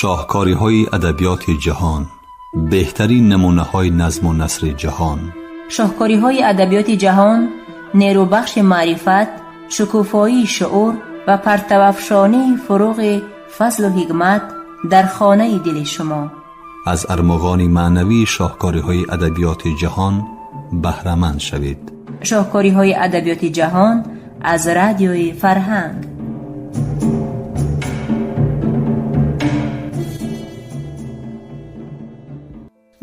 شاهکاری‌های ادبیات جهان، بهترین نمونه‌های نظم و نثر جهان. شاهکاری‌های ادبیات جهان، نیروبخش معرفت، شکوفایی شعور و پرتوافشانی فروغ فضل و حکمت در خانه دل شما. از ارمغان معنوی شاهکاری‌های ادبیات جهان بهره‌مند شوید. شاهکاری‌های ادبیات جهان از رادیوی فرهنگ.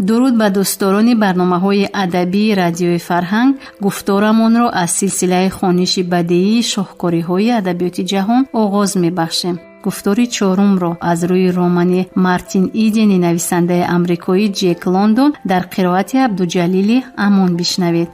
درود به دوستداران برنامه‌های ادبی رادیوی فرهنگ. گفتارمان را از سلسله خوانش بدیعی شاهکاری‌های ادبیات جهان آغاز می‌بخشیم. گفتاری چهارم را از روی رمان مارتین ایدن نویسنده آمریکایی جک لندن در قرائت عبدالجلیل امان بشنوید.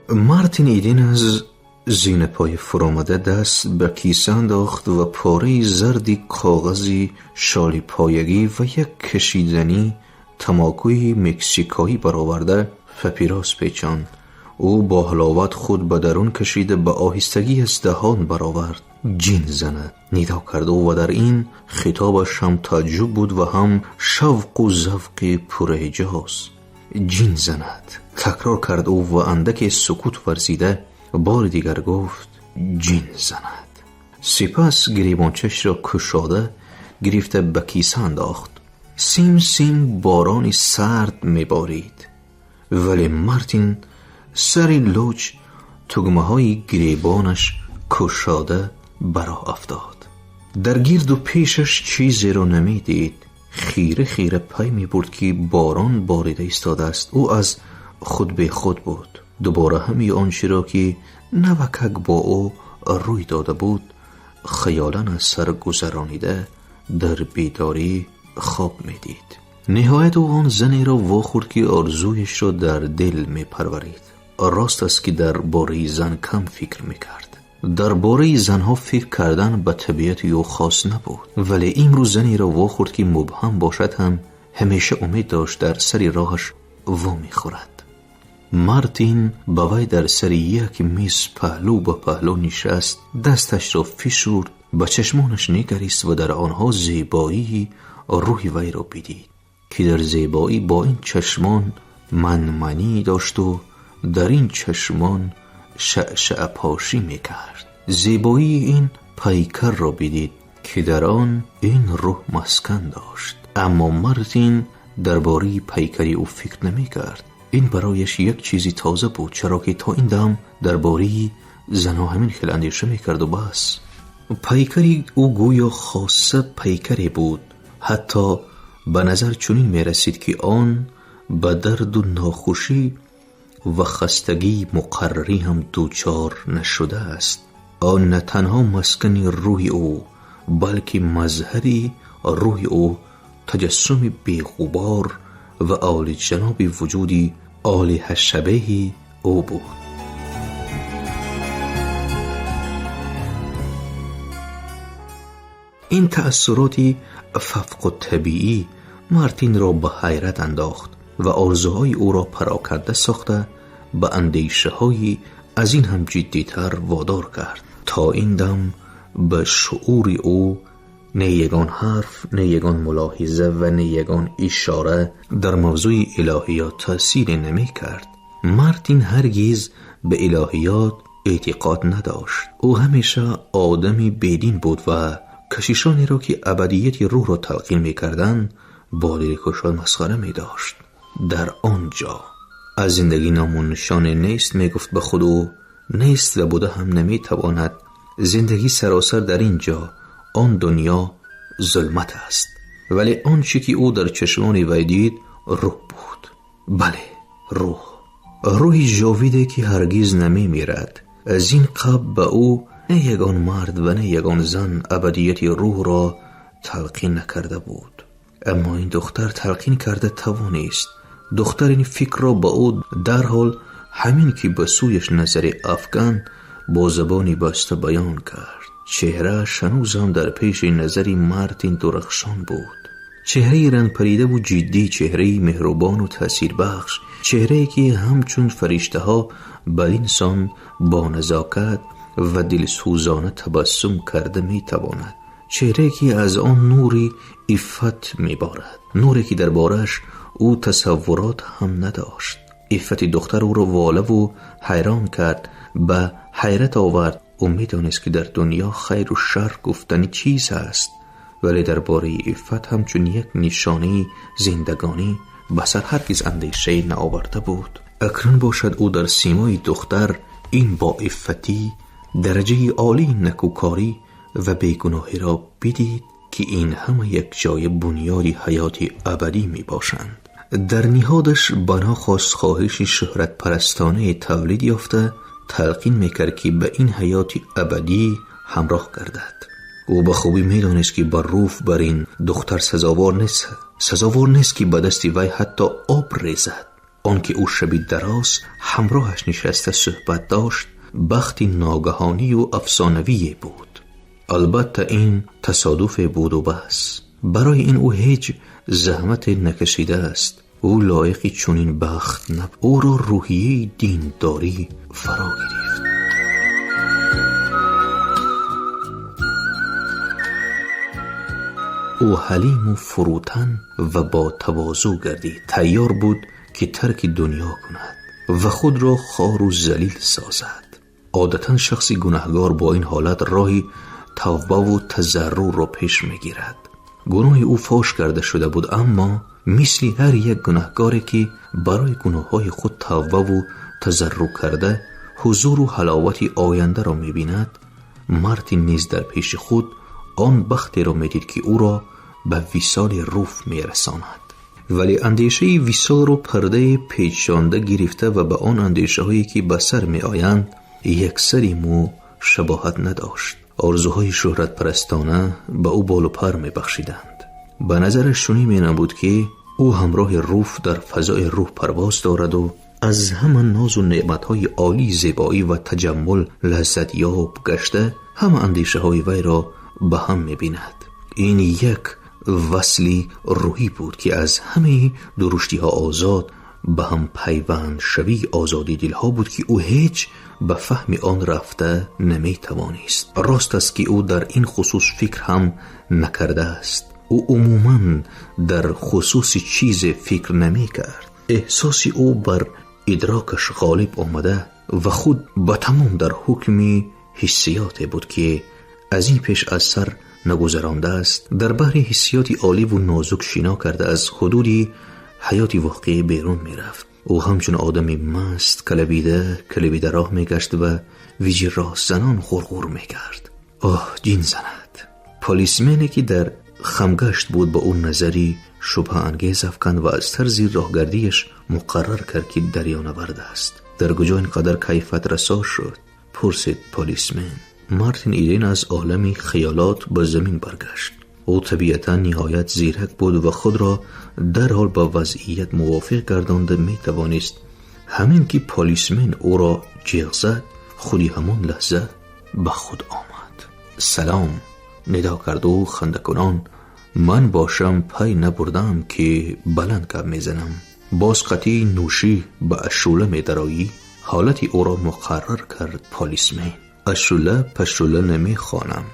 مارتین ایدن از زین پای فرامده دست به کیسه انداخت و پاره زردی کاغذی شالی پایگی و یک کشیدنی تماکوی مکزیکایی برآورده پاپیروس پیچاند. او با حلاوت خود به درون کشیده به آهستگی از دهان برآورد. جین زند ندا کرد و در این خطابش هم تعجب بود و هم شوق و ذوق پرهجاز. جین زند تکرار کرد او و اندک سکوت ورزیده بار دیگر گفت جین زند. سپس گریبانچش را کشاده گرفته به کیسه انداخت. سیم سیم بارانی سرد میبارید، ولی مارتین سری لوچ تگمه های گریبانش کشاده برا افتاد. در گرد و پیشش چیزی را نمیدید. خیره خیره پی میبرد که باران باریده ایستاده است. او از خود به خود بود. دوباره همی آنچه را که نوکک با او روی داده بود خیالاً از سر گذرانیده در بیداری خواب میدید. نهایت او آن زنی را واخورد که آرزویش را در دل میپرورید. راست است که در باره زن کم فکر میکرد. در باره زنها فکر کردن به طبیعت او خاص نبود، ولی امروز زنی را واخورد که مبهم باشد هم همیشه امید داشت در سر راهش وا میخورد. مارتین با وی در سر یک میز پهلو به پهلو نشست، دستش را فشرد، به چشمانش نگریست و در آنها زیبایی روح وی را بدید که در زیبایی با این چشمان منمنی داشت و در این چشمان شعشع پاشی میکرد. زیبایی این پیکر را بدید که در آن این روح مسکن داشت. اما مارتین درباره پیکری او فکر نمیکرد. این برایش یک چیزی تازه بود، چرا که تا این دم درباره زنها همین خیلی اندیشه میکرد و بس. پیکری او گویا خاصه پیکری بود. حتی به نظر چنین میرسید که آن به درد و ناخوشی و خستگی مقرری هم دوچار نشده است. آن نه تنها مسکن روح او بلکه مظهری روح او، تجسم بی‌غبار و عالی جناب وجودی عالی شبیه او بود. این تأثیراتی فوق الطبیعی مارتین را به حیرت انداخت و آرزوهای او را پراکنده ساخته به اندیشه های از این هم جدیتر وادار کرد. تا این دم به شعور او نه یگان حرف، نه یگان ملاحظه و نه یگان اشاره در موضوع الهیات تأثیر نمی کرد. مارتین هرگز به الهیات اعتقاد نداشت. او همیشه آدمی بدین بود و کشیشانی را که ابدیت روح را تلقین می کردن با دلکشان مسخره می داشت. در آنجا از زندگی نامون نشانه نیست، می گفت به خود او نیست و بوده هم نمی تواند. زندگی سراسر در اینجا، آن دنیا ظلمت است. ولی آنچه که او در چشمان وی دید روح بود. بله، روحی جاویده که هرگز نمی میرد. از این قبل به او نه یگان مرد و نه یگان زن ابدیت روح را تلقین نکرده بود. اما این دختر تلقین کرده توانست. دختر این فکر را به او در حال همین که به سویش نظر افکن با زبانی بسته بیان کرد. چهره هنوز هم در پیش نظری مارتین درخشان بود. چهره رنگ پریده و جدی، چهره مهربان و تأثیر بخش، چهره که همچون فرشته ها به انسان با نزاکت و دلسوزانه تبسم کرده می تواند. چهره که از آن نوری عفت می بارد، نوری که دربارش او تصورات هم نداشت. عفت دختر او را واله و حیران کرد، به حیرت آورد. او می دانست که در دنیا خیر و شر گفتنی چیز است، ولی درباره عفت همچون یک نشانه زندگانی به سر هرگز اندیشه نآورده بود. اکنون باشد او در سیمای دختر این با عفتی، درجه عالی نکوکاری و بیگناهی را بدید که این همه یک جای بنیادی حیات ابدی می باشند. در نهادش بنا خواست خواهش شهرت پرستانه تولید یافته تلقین میکرد که به این حیات ابدی همراه گردد. او به خوبی میدانست که بر روف بر این دختر سزاوار نیست که به دست وی حتی آب ریزد. آنکه او شبی دراز همراهش نشسته صحبت داشت بختی ناگهانی و افسانوی بود. البته این تصادف بود و بس. برای این او هیچ زحمت نکشیده است. او لایق چنین بخت نبود. او را روحیه دینداری فرا گرفت. او حلیم و فروتن و با تواضع گردید. تیار بود که ترک دنیا کند و خود را خوار و ذلیل سازد. عادتا شخصی گناهگار با این حالت راهی توبه و تضرع را پیش میگیرد. گناه او فاش کرده شده بود، اما مثل هر یک گناهگاری که برای گناههای خود توبه و تضرع کرده حضور و حلاوت آینده را می‌بیند، مارتین نیز در پیش خود آن بختی را می‌دید که او را به وصال روف می‌رساند. ولی اندیشه وصال را پرده پیچانده گرفته و به آن اندیشه‌هایی که به سر می‌آیند یکسری شباهت نداشت. آرزوهای شهرت پرستانه به او بال و پر می‌بخشیدند. به نظرش چنین می‌نمود که او همراه روح در فضای روح پرواز دارد و از همان ناز و نعمت‌های عالی، زیبایی و تجمل لذت یاب گشته همه اندیشه‌های وی را به هم می‌بیند. این یک وصلی روحی بود که از همه درشتی‌ها آزاد به هم پیوند شوی آزادی دلها بود که او هیچ به فهم آن رفته نمی‌توانست. راست است که او در این خصوص فکر هم نکرده است. او عموماً در خصوص چیز فکر نمی کرد. احساس او بر ادراکش غالب آمده و خود به تمام در حکم حسیات بود که از این پیش از سر نگذرانده است. در بحر حسیاتی عالی و نازک شنا کرده از حدود حیات واقعی بیرون می رفت. او همچون آدمی مست کلبیده راه می گشت و ویژه راه زنان غرغر می کرد. جین زند. پلیسمنی که در خمگشت بود با اون نظری شبه انگیز افکند و از طرز راهگردیش مقرر کرد که دریانورد است. در کجا اینقدر کیفیت رسا شد؟ پرسید پلیسمن. مارتین ایدن از عالم خیالات به زمین برگشت. او طبیعتا نهایت زیرک بود و خود را در حال با وضعیت موافق گردانده می توانست. همین که پلیسمن او را جیغ زد، خودی همان لحظه به خود آمد. سلام ندا کرد و خنده کنان من باشم پی نبردم که بلند کب میزنم. باز قطعی نوشی به اشوله می درایی. حالتی او را مقرر کرد پلیسمن. اشوله پشوله نمی خوانم.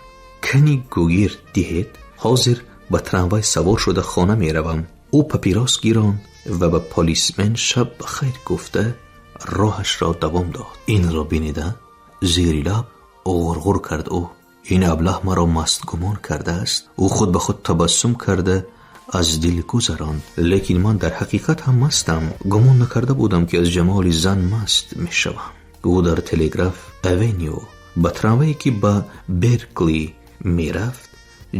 کنی گوگیر دهید. حاضر به تراموای سوار شده خانه می روم. او پپیراس گیران و به پلیسمن شب بخیر گفته راهش را دوام داد. این را بینیده زیر لب غرغر کرد. او این ابله مرا مست گمان کرده است. او خود به خود تبسم کرده از دل گذراند. لیکن من در حقیقت هم مستم. گمان نکرده بودم که از جمال زن مست می شوم. او در تلگراف اوینیو به تراموایی که به برکلی می رفت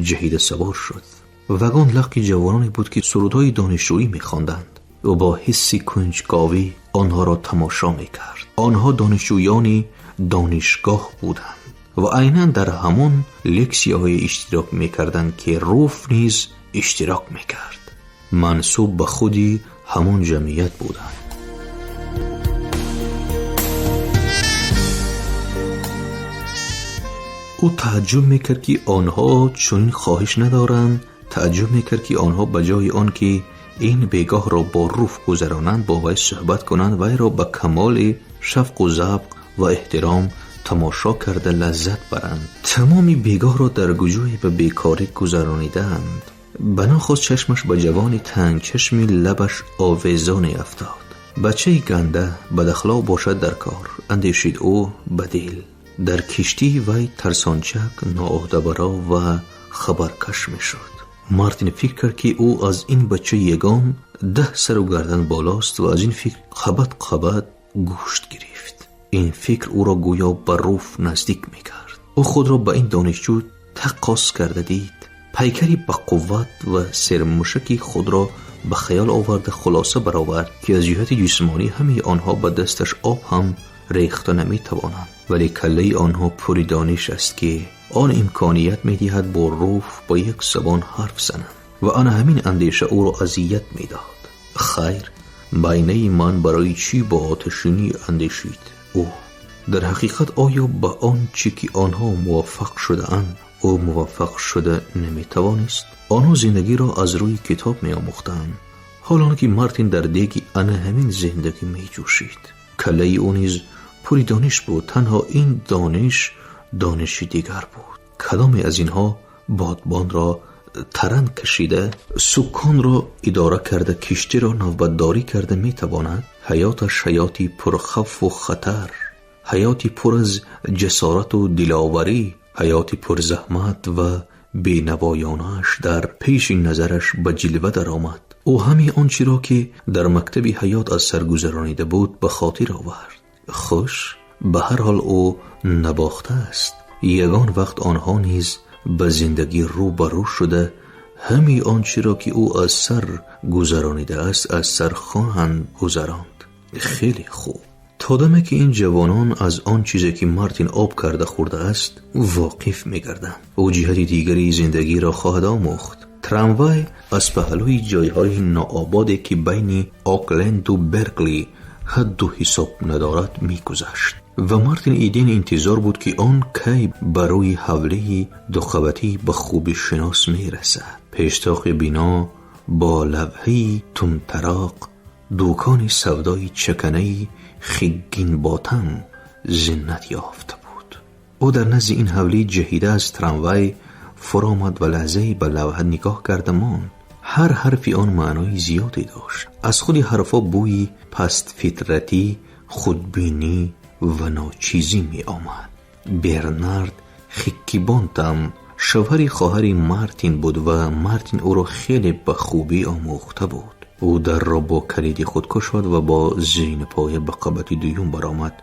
جهید سوار شد. وگان لقی جوانانی بود که سرودهای دانشجویی می خواندند و با حسی کنجکاوی آنها را تماشا می کرد. آنها دانشجویانی دانشگاه بودند و عیناً در همان لکسیاهای اشتراک می کردند که روف نیز اشتراک می کرد. منسوب به خودی همان جمعیت بودند. او تعجب میکرد که آنها چنین خواهش ندارند تعجب میکرد که آنها بجای آن که این بیگاه را با روف گذرانند با وی صحبت کنند وی را به کمال شفق و ذوق و احترام تماشا کرده لذت برند. تمامی بیگاه را در گجوی به بیکاری گذرانیدند. بناخواست چشمش به جوان تنگ چشمی لبش آویزانی افتاد. بچه گنده بد اخلاق باشد در کار، اندیشید او بدیل. در کشتی وی ترسانچک، ناعهده‌برا و خبرکش می شد. مارتین فکر کرد که او از این بچه یگان 10 سر و گردن بالاست و از این فکر خبت گوشت گرفت. این فکر او را گویا به روف نزدیک می کرد. او خود را به این دانشجو تقاص کرده دید. پیکری با قوت و سرمشکی خود را به خیال آورده خلاصه برآورد که از جهت جسمانی همه آنها به دستش آب هم ریخته نمی توانند، ولی کله آنها پوری دانش است که آن امکانیت می دهد با روف با یک زبان حرف زنند و آن همین اندیشه او را اذیت می داد. خیر، بینه من برای چی با آتشینی اندیشید؟ او در حقیقت آیا با آن چی که آنها موفق شده اند او موفق شده نمی توانست؟ آنها زندگی را از روی کتاب می آموختند، حالا که مارتین در دیگی آن همین زندگی می جوشید. کله او نیز پوری دانش بود، تنها این دانشی دیگر بود. کدام از اینها بادبان را ترند کشیده، سکان را اداره کرده، کشتی را نوبتداری کرده می تواند؟ حیاتش حیاتی پرخوف و خطر، حیاتی پر از جسارت و دلاوری، حیاتی پر زحمت و بینوایانش در پیش نظرش به جلوه در آمد. او همین آنچه را که در مکتب حیات از سر گذرانیده بود به خاطر آورد. خوش، به هر حال او نباخته است. یگان وقت آنها نیز به زندگی رو به رو شده همین آنچه را که او از سر گذرانیده است از سر خواهند گذراند. خیلی خوب. تا دمی که این جوانان از آن چیزی که مارتین آب کرده خورده است واقف می‌گردند، او جهت دیگری زندگی را خواهد آموخت. تراموای از پهلوی جایهای ناآبادی که بین آکلند و برکلی حد و حساب ندارد می‌گذشت و مارتین ایدین انتظار بود که آن کی برای حوله دو قبطی به خوبی شناس می‌رسد. پیشتاق بینا با لوحه‌ای تمطراق، دوکان سودای چکنه‌ای خگین باتن زنت یافته بود. او در نزد این حوله جهیده از تراموای فرامد و لحظه‌ای به لوحه نگاه کرده ماند. هر حرفی آن معنای زیادی داشت. از خود حرفا بوی پست فطرتی، خودبینی و ناچیزی می آمد. برنارد خیکیبانتم شوهر خواهر مارتین بود و مارتین او را خیلی به خوبی آموخته بود. او در را با کلید خود کشید و با زین پای به قبط دوم برآمد.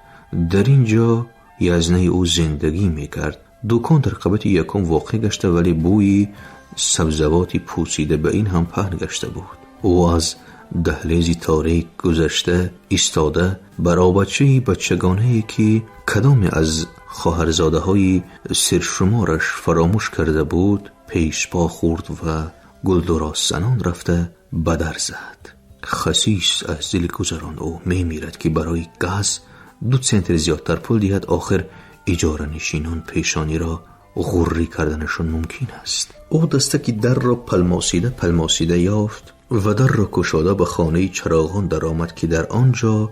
در اینجا یزنه او زندگی میکرد. دکان در قبط یکم واقع گشته ولی بوی سبزواتی پوسیده به این هم پهن گشته بود. او از دهلیزی تاریک گذشته ایستاده برای بچگانه‌ای که کدام از خواهرزاده های سرشمارش فراموش کرده بود پیش پا خورد و گلدراز زنان رفته بدر زد. خسیس از دل گذران او میمیرد که برای گاز 2 سنت زیادتر پول دهد، آخر اجاره نشینان پیشانی را غوری کردنشون ممکن است. او دستکی در را پلماسیده یافت و در را کشاده به خانه چراغان در آمد که در آنجا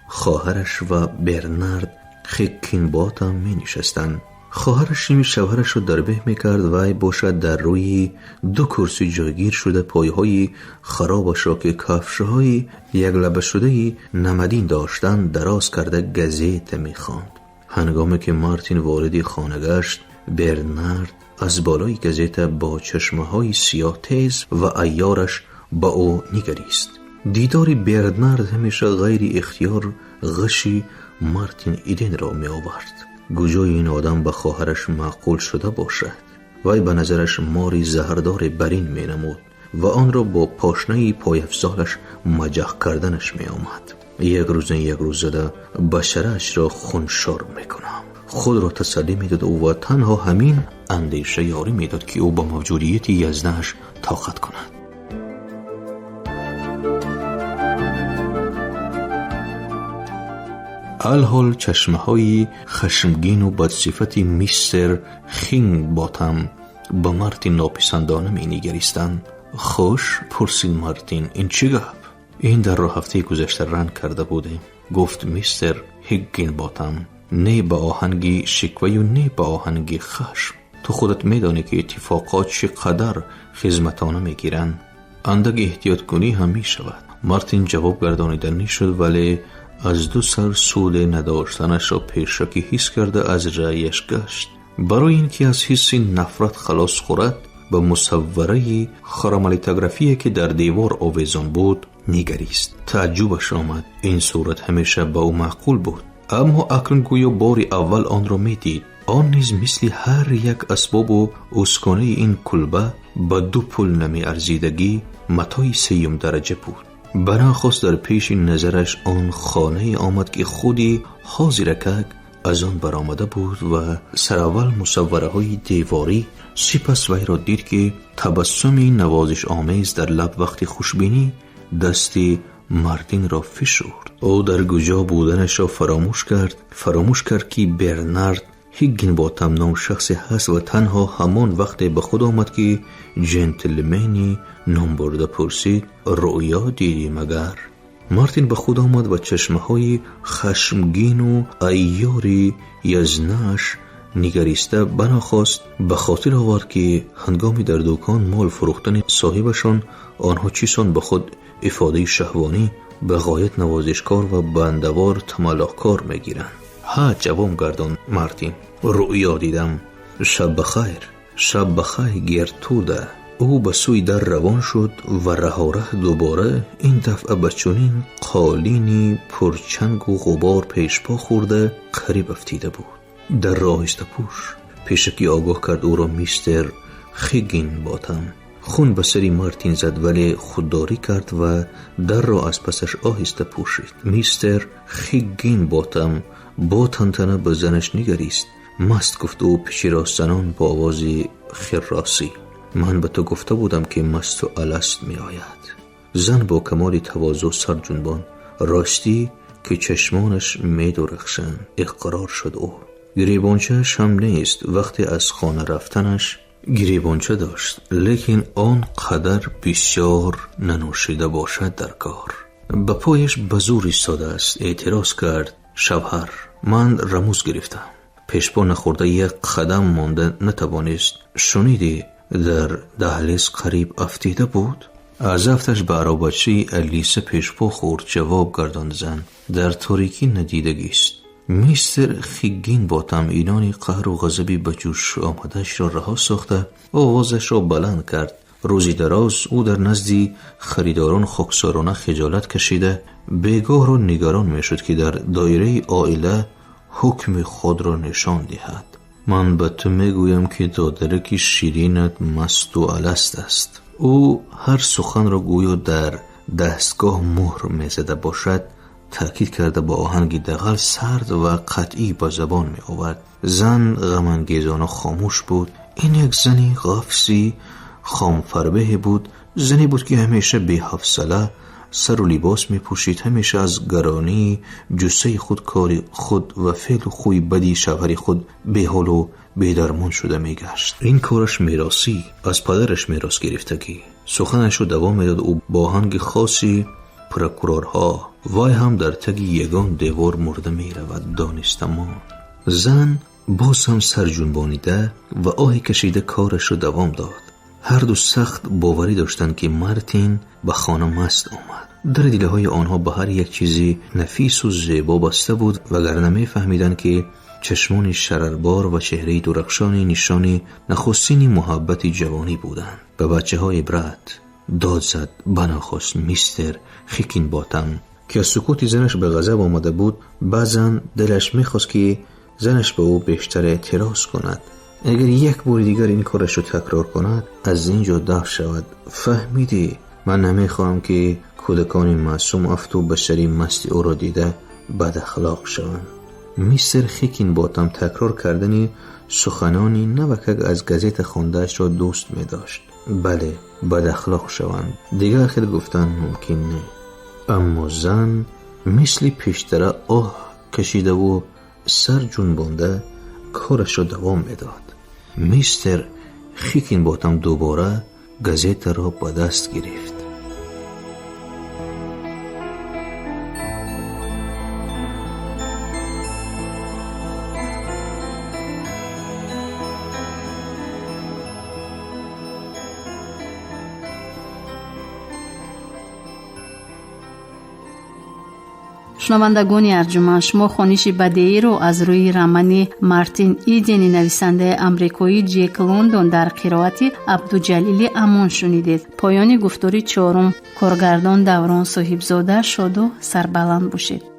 خواهرش و برنارد خیکینبات هم می نشستند. خواهرش نیمی شوهرش رو دربه میکرد و باشد در روی 2 کرسی جایگیر شده پایهای خرابش را که کفشهای یک لبه شده نمدین داشتن دراز کرده گزیت میخواند. هنگامی که مارتین وارد خانه گشت برنارد از بالای گزیت با چشمهای سیاه تیز و عیارش با او نگریست. دیدار برنارد همیشه غیر اختیار غشی مارتین ایدن را می آورد. گوجای این آدم به خواهرش معقول شده باشد. وی به نظرش ماری زهردار برین می نمود و آن را با پاشنه پایفزالش مجح کردنش می آمد. یک روز زده بشرش را خونشار می کنم. خود را تسلی می داد و تنها همین اندیشه یاری می داد که او با موجودیت یزدانش طاقت کند. الحال چشمه های خشمگین و بدصفت میستر خینگ باتم به مارتین ناپسندانه می نگریستند. خوش پرسید مارتین، این چی گپ؟ این در راه هفته گذشته رنگ کرده بودیم. گفت میستر هیگینباتم، نه به آهنگی شکوه و نه به آهنگی خشم. تو خودت میدانی که اتفاقات چقدر خدمتانه میگیرن. اندک احتیاط کنی هم میشود. مارتین جواب گردانیدنی شد، ولی از دو سر سود نداشتنش را پیشکی حس کرده از رأیش گشت. برای اینکه از حس نفرت خلاص خورد به مصوره خرامالیتوگرافی که در دیوار آویزان بود نگریست. تعجبش آمد. این صورت همیشه به او معقول بود، اما اکنون گویا بار اول آن را میدید. آن نیز مثل هر یک اسباب و اسکانه این کلبه به 2 پول نمی ارزیدگی متاع 3 درجه بود. بناخواست در پیش نظرش آن خانه آمد که خودی حاضرکک از آن برآمده بود و سراول مصوره های دیواری. سپس وی را دید که تبسمی نوازش آمیز در لب وقتی خوشبینی دست مارتین را فشرد. او در گوجا بودنش را فراموش کرد که برنارد هیگینباتم نام شخصی هست و تنها همان وقت به خود آمد که جنتلمنی نام برده پرسید رؤیا دیدی مگر؟ مارتین به خود آمد و چشمه های خشمگین و عیاری یزنش نگریسته بناخواست به خاطر آورد که هنگامی در دکان مال فروختن صاحبشان آنها چیزان به خود افاده شهوانی به غایت نوازشکار و بندوار تملقکار میگیرند. ها جواب گردان مارتین. رؤیا دیدم. شب بخیر گرتوده. او به سوی در روان شد و راه دوباره این دفعه به چنین قالینی پرچنگ و غبار پیش پا خورده قریب افتیده بود. در راه استپوش پیشکی آگاه کرد او را میستر هیگینباتم. خون به سری مارتین زد ولی خودداری کرد و در را از پسش آهسته پوشید. میستر هیگینباتم با تنتنه به زنش نگریست. مست گفت او پیشی را زنان با آوازی خراسی. من به تو گفته بودم که مست و الست می آید. زن با کمال تواضع سر جنبان. راستی که چشمانش می درخشند. اقرار شد او. گریبانچه‌اش هم نیست. وقتی از خانه رفتنش گریبانچه داشت، لیکن آن قدر بسیار ننوشیده باشد در کار. به پایش به زور ایستاده است. اعتراض کرد شوهر، من رموز گرفتم. پیشپا نخورده یک قدم مانده نتوانست. شنیدی در دهلیز قریب افتیده بود؟ از افتش به عرابچه الیسه پیشپا خورد. جواب گرداند زن در تاریکی ندیدگیست. میستر هیگینباتم اینانی قهر و غضبی به جوش آمدهش را رها ساخته آوازش را بلند کرد. روزی دراز او در نزدی خریداران خاکسارانه خجالت کشیده بیگاه را نگران می شد که در دایره عائله حکم خود را نشان دهد. من به تو می گویم که دادرکی شیرینت مست و الست است. او هر سخن را گویا در دستگاه مهر می زده باشد تأکید کرده با آهنگی دغل سرد و قطعی با زبان می آورد. زن غم‌انگیزانه خاموش بود. این یک زنی قفسی خامفربه بود. زنی بود که همیشه بی حوصله سر و لباس می پوشید. همیشه از گرانی جسه خود کاری خود و فعل و خوی بدی شوهر خود به حال و به درمان شده می گشت. این کارش میراثی از پدرش میراث گرفتگی. سخنش رو دوام میداد. او با آهنگ خاصی پروکورورها وای هم در تگ یگان دیوار مرده می رود دانستم. زن باز هم سر جنبانیده و آهی کشیده کارش رو دوام داد. هر دو سخت باوری داشتند که مارتین به خانه مست آمد. در دیده های آنها به هر یک چیزی نفیس و زیبا بسته بود وگرنه می فهمیدند که چشمان شرربار و چهره درخشانی نشانی نخستین محبت جوانی بودند. به بچه های برد داد زد بناخواست میستر هیگینباتم که از سکوت زنش به غضب آمده بود. بعضن دلش میخواست که زنش به او بیشتر اعتراض کند. اگر یک بار دیگر این کارش رو تکرار کند از اینجا دفع شود. فهمیدی من نمیخواهم که کودکان معصوم افتو بشری مستی او را دیده بد اخلاق شوند. میستر هیگینباتم تکرار کردن سخنانی نوکک از گزیت خوندهش را دوست می داشت. بله بد اخلاق شوند دیگر خیلی گفتن ممکن نه. اما زن مثل پیشتره آه کشیده و سر جنبانده کارش را دوام میداد. میستر хикинботам дубора газетаро ба даст гирифт. шунавандагони арҷуманд, шумо хониши бадеиро аз рӯи романи Мартин Идени нависандаи амрикоӣ Ҷек Лондон дар қироати Абдуҷалили Амон шунидед. поёни гуфтори чорум. Коргардон Даврон Соҳибзода шоду сарбаланд бошед.